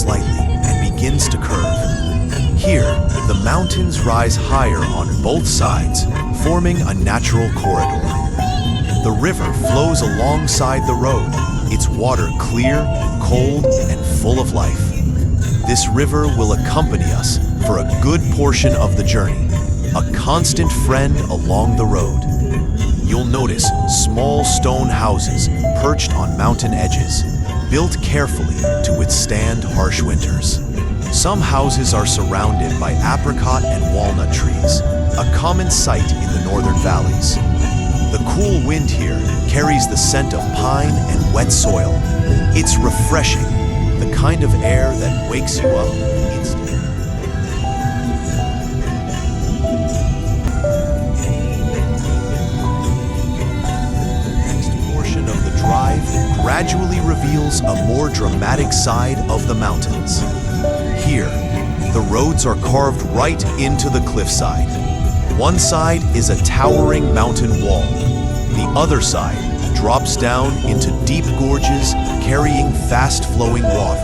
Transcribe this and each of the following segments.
slightly and begins to curve. Here, the mountains rise higher on both sides, forming a natural corridor. The river flows alongside the road, its water clear, cold, and full of life. This river will accompany us for a good portion of the journey, a constant friend along the road. You'll notice small stone houses perched on mountain edges, built carefully to withstand harsh winters. Some houses are surrounded by apricot and walnut trees, a common sight in the northern valleys. The cool wind here carries the scent of pine and wet soil. It's refreshing, the kind of air that wakes you up instantly. The next portion of the drive gradually reveals a more dramatic side of the mountains. Here, the roads are carved right into the cliffside. One side is a towering mountain wall. The other side drops down into deep gorges carrying fast-flowing water.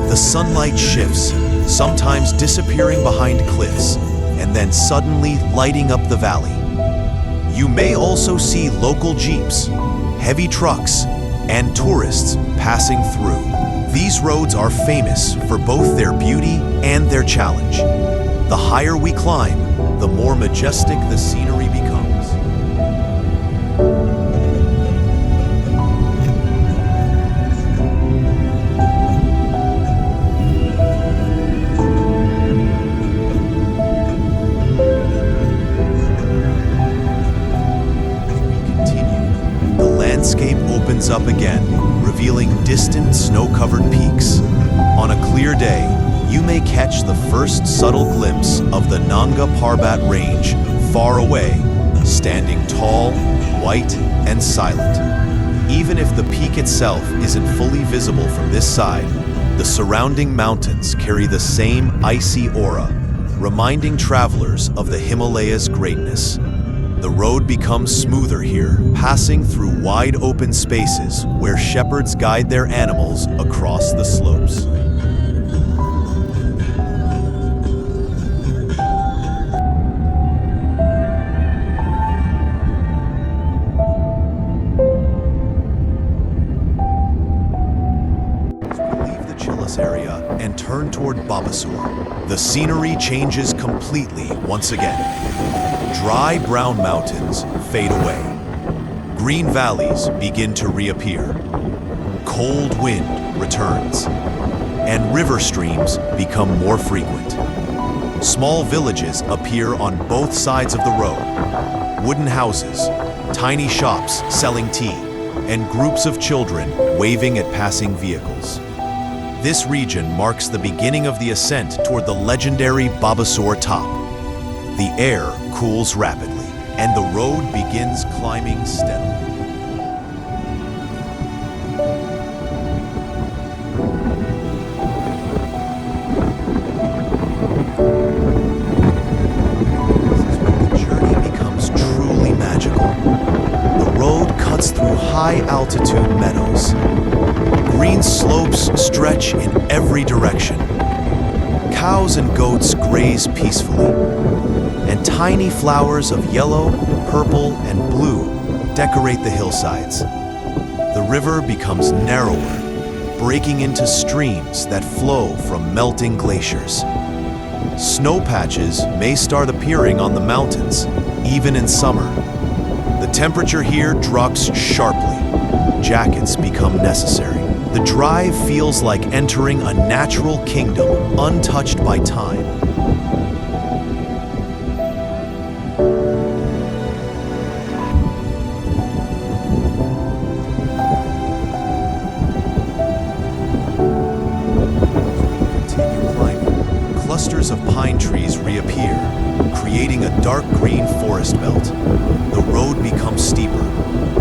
The sunlight shifts, sometimes disappearing behind cliffs, and then suddenly lighting up the valley. You may also see local jeeps, heavy trucks, and tourists passing through. These roads are famous for both their beauty and their challenge. The higher we climb, the more majestic the scenery becomes. Opens up again, revealing distant snow-covered peaks. On a clear day, you may catch the first subtle glimpse of the Nanga Parbat Range far away, standing tall, white, and silent. Even if the peak itself isn't fully visible from this side, the surrounding mountains carry the same icy aura, reminding travelers of the Himalayas' greatness. The road becomes smoother here, passing through wide open spaces where shepherds guide their animals across the slopes. As we leave the Chilas area and turn toward Babusar, the scenery changes completely once again. Dry brown mountains fade away. Green valleys begin to reappear. Cold wind returns. And river streams become more frequent. Small villages appear on both sides of the road. Wooden houses, tiny shops selling tea, and groups of children waving at passing vehicles. This region marks the beginning of the ascent toward the legendary Babusar top. The air cools rapidly, and the road begins climbing steadily. This is when the journey becomes truly magical. The road cuts through high-altitude meadows. Green slopes stretch in every direction. Cows and goats graze peacefully, and tiny flowers of yellow, purple, and blue decorate the hillsides. The river becomes narrower, breaking into streams that flow from melting glaciers. Snow patches may start appearing on the mountains, even in summer. The temperature here drops sharply. Jackets become necessary. The drive feels like entering a natural kingdom untouched by time. Clusters of pine trees reappear, creating a dark green forest belt. The road becomes steeper,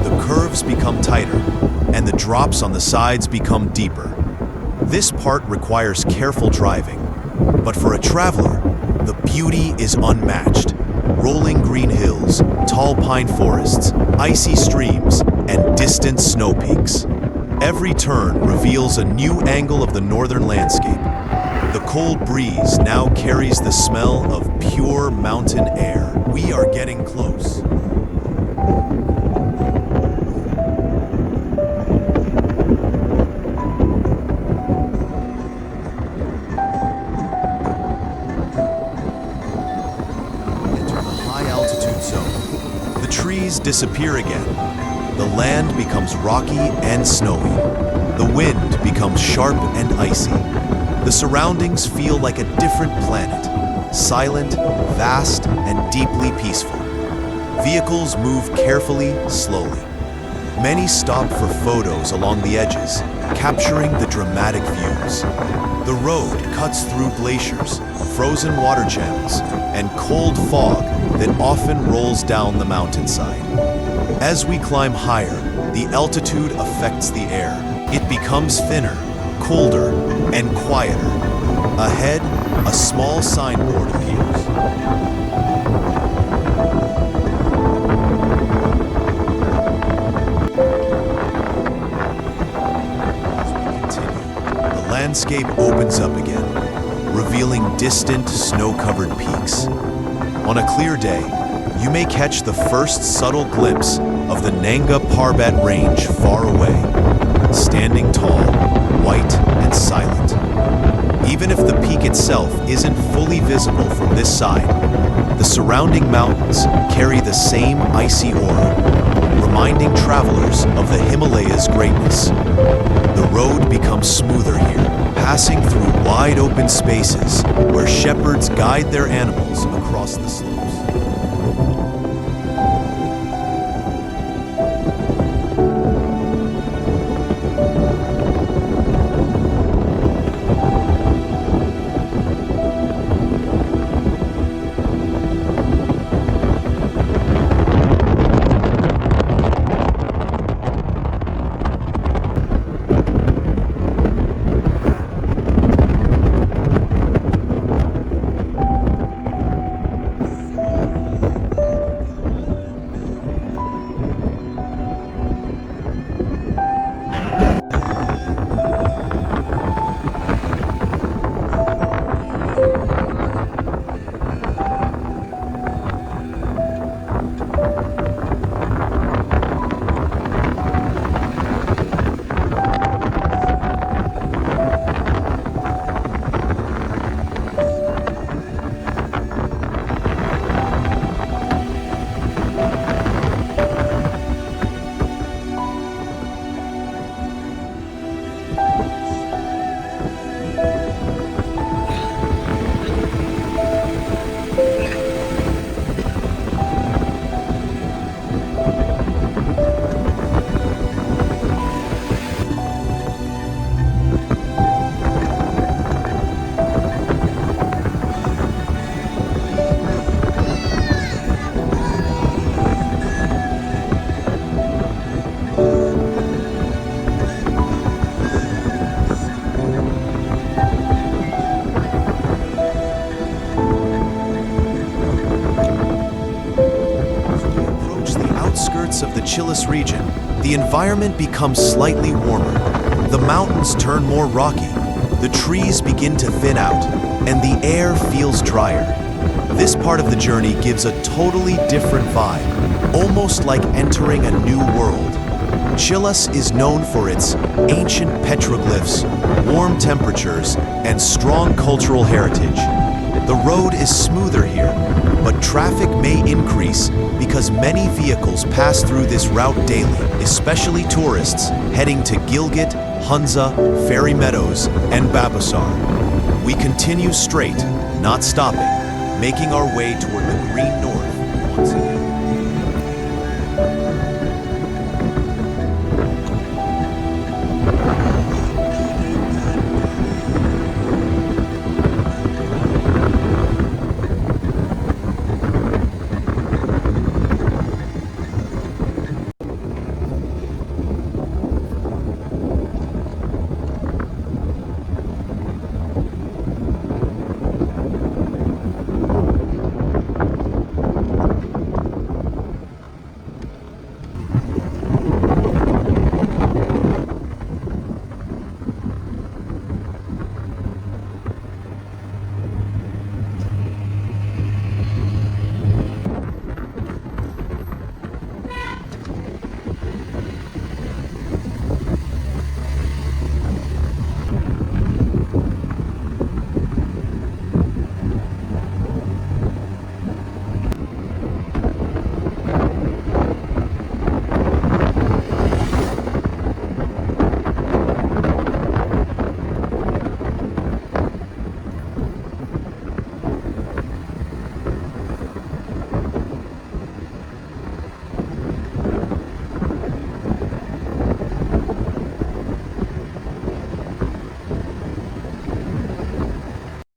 the curves become tighter, and the drops on the sides become deeper. This part requires careful driving, but for a traveler, the beauty is unmatched. Rolling green hills, tall pine forests, icy streams, and distant snow peaks. Every turn reveals a new angle of the northern landscape. The cold breeze now carries the smell of pure mountain air. We are getting close. Enter the high-altitude zone. The trees disappear again. The land becomes rocky and snowy. The wind becomes sharp and icy. The surroundings feel like a different planet, silent, vast, and deeply peaceful. Vehicles move carefully, slowly. Many stop for photos along the edges, capturing the dramatic views. The road cuts through glaciers, frozen water channels, and cold fog that often rolls down the mountainside. As we climb higher, the altitude affects the air. It becomes thinner, colder, and quieter. Ahead, a small signboard appears. As we continue, the landscape opens up again, revealing distant, snow-covered peaks. On a clear day, you may catch the first subtle glimpse of the Nanga Parbat Range far away, standing tall, white and silent. Even if the peak itself isn't fully visible from this side, the surrounding mountains carry the same icy aura, reminding travelers of the Himalayas' greatness. The road becomes smoother here, passing through wide open spaces where shepherds guide their animals across the slopes. Of the Chilis region, the environment becomes slightly warmer. The mountains turn more rocky, the trees begin to thin out, and the air feels drier. This part of the journey gives a totally different vibe, almost like entering a new world. Chilis is known for its ancient petroglyphs, warm temperatures, and strong cultural heritage. The road is smoother here, but traffic may increase because many vehicles pass through this route daily, especially tourists heading to Gilgit, Hunza, Fairy Meadows, and Babusar. We continue straight, not stopping, making our way toward the green north once again.